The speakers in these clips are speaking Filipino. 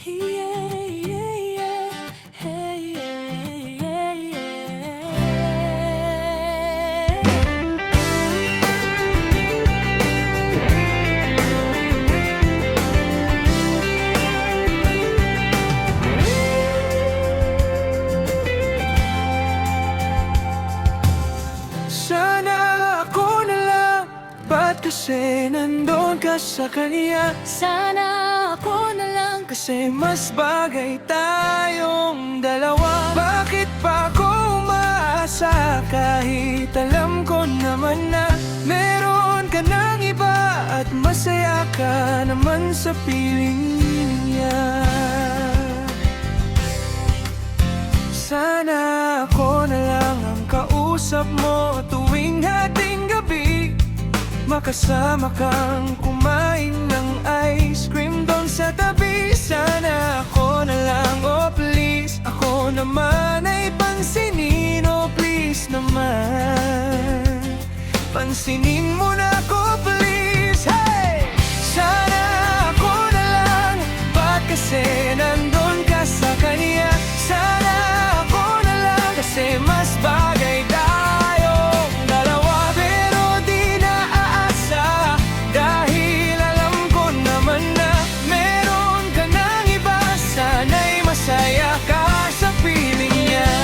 Yeah, yeah, yeah. Hey, yeah, yeah, Sana ako na lang, ba't kasi nandun ka sa kanya? Sana ako na lang, Kasi mas bagay tayong dalawa. Bakit pa ako umaasa kahit alam ko naman na meron ka ng iba at masaya ka naman sa piling niya? Sana ako na lang ang kausap mo tuwing hating gabi, makasama kang kumain ng ice cream doon sa tabi. Sana ako na lang, oh please, ako naman ay pansinin, oh please naman, pansinin mo na ako please, hey! Sana ako na lang, ba't kasi nandun ka sa kanya? Sana ako na lang, kasi mas bagay tayong dalawa. Pero di na aasa dahil alam ko naman na meron ka ng iba. Sana'y masaya ka sa piling niya.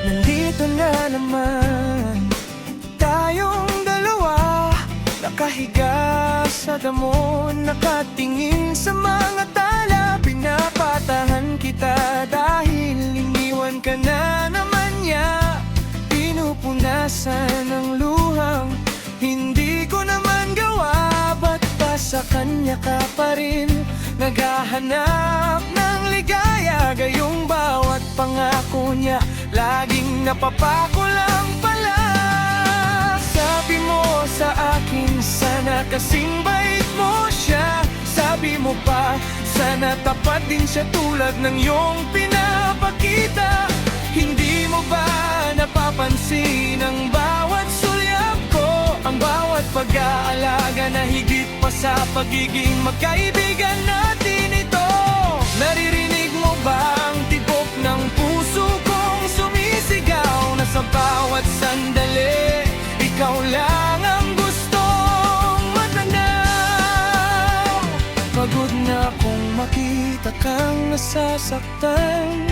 Nandito na naman tayong dalawa, nakahiga sa damo, nakatingin sa mga tala. Pinapatahan kita dahil iniwan ka na naman niya. Pinupunasan ng luhang hindi ko naman gawa. Ba't pa sa kanya ka pa rin naghahanap ng ligaya? Gayong bawat pangako niya laging napapako lang pala. Sabi mo sa akin, sana kasing bait mo siya. Sabi mo pa, sana tapat din siya tulad ng iyong pinapakita. Hindi mo ba napapansin ang bawat sulyap ko, ang bawat pag-aalaga na higit pa sa pagiging magkaibigan natin ito? Naririnig mo ba ang tibok ng puso kong sumisigaw na sa bawat sandali ikaw lang ang gustong matanaw? Pagod na akong makita kang nasasaktan,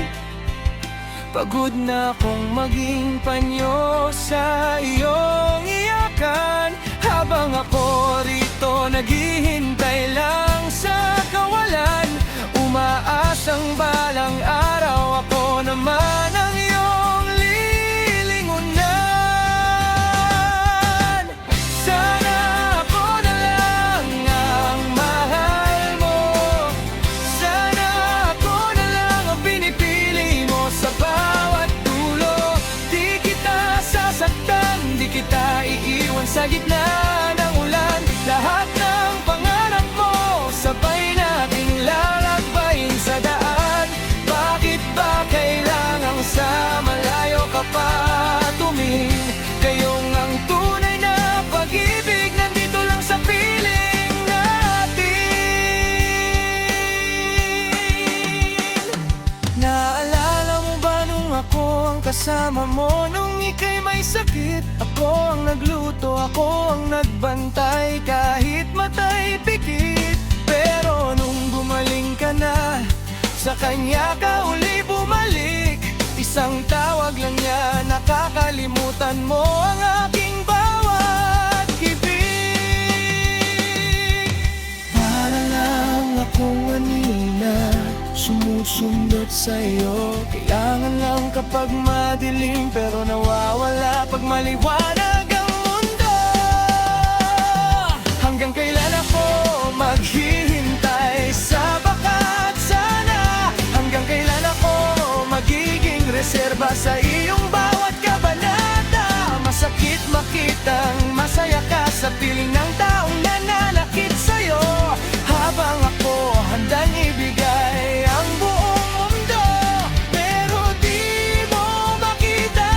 pagod na akong maging panyo sa iyong iyakan. Habang ako rito naghihintay lang sa kawalan, umaasang balang araw ako naman ang iyong lilingunan. Sana ako na lang ang mahal mo, sana ako na lang ang pinipili mo sa bawat dulo. Di kita sasaktan, di kita iiwan sa gitna ng ulan. Lahat ng pangarap mo sabay nating lalakbayin sa daan. Bakit ba kailangang sa malayo ka pa tumingin? Kayong ang tunay na pag-ibig nandito lang sa piling natin. Naalala mo ba nung ako ang kasama mo nung ika'y may sakit? Ako ang nagluto, ako ang nagbantay kahit matay pikit. Pero nung gumaling ka na, sa kanya ka uli bumalik. Isang tawag lang niya, nakakalimutan mo ang aking bawat hibig. Para lang akong anina, sumusundot sa'yo. Kailangan lang kapag madilim, pero nawawala pag maliwanag ang mundo. Hanggang kailan ako maghihintay sa bakat sana? Hanggang kailan ako magiging reserba sa iyong bawat kabanata? Masakit makitang masaya ka sa piling ng taong nananakit sa'yo, habang ako handang ibigay ang buong mundo. Pero di mo makita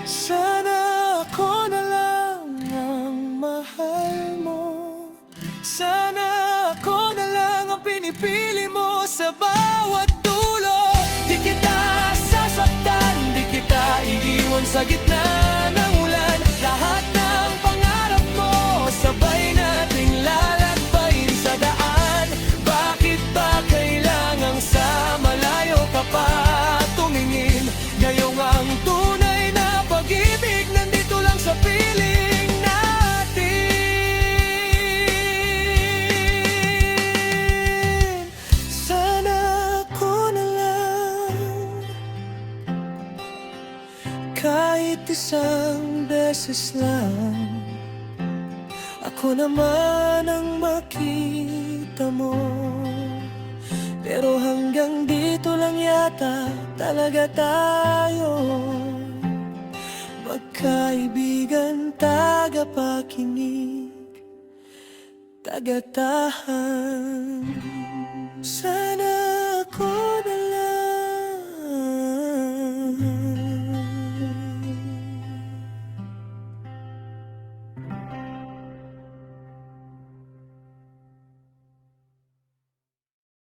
Sana ako na lang ang mahal mo. Sana ako na lang ang pinipili mo sa bawat dulo. Di kita sasaktan, di kita iiwan sa gitna ng ulan. Lahat ng pangarap mo, sabay nating lalakbayin sa daan. Bakit ba kailangang sa malayo ka pa tumingin? Ngayong ang tunay na pag-ibig nandito lang sa piling natin. Sana ako na lang, kahit isang beses lang, ako naman ang makita mo. Pero hanggang dito lang yata talaga tayo, magkaibigan, tagapakinig, tagatahan. Sana ako na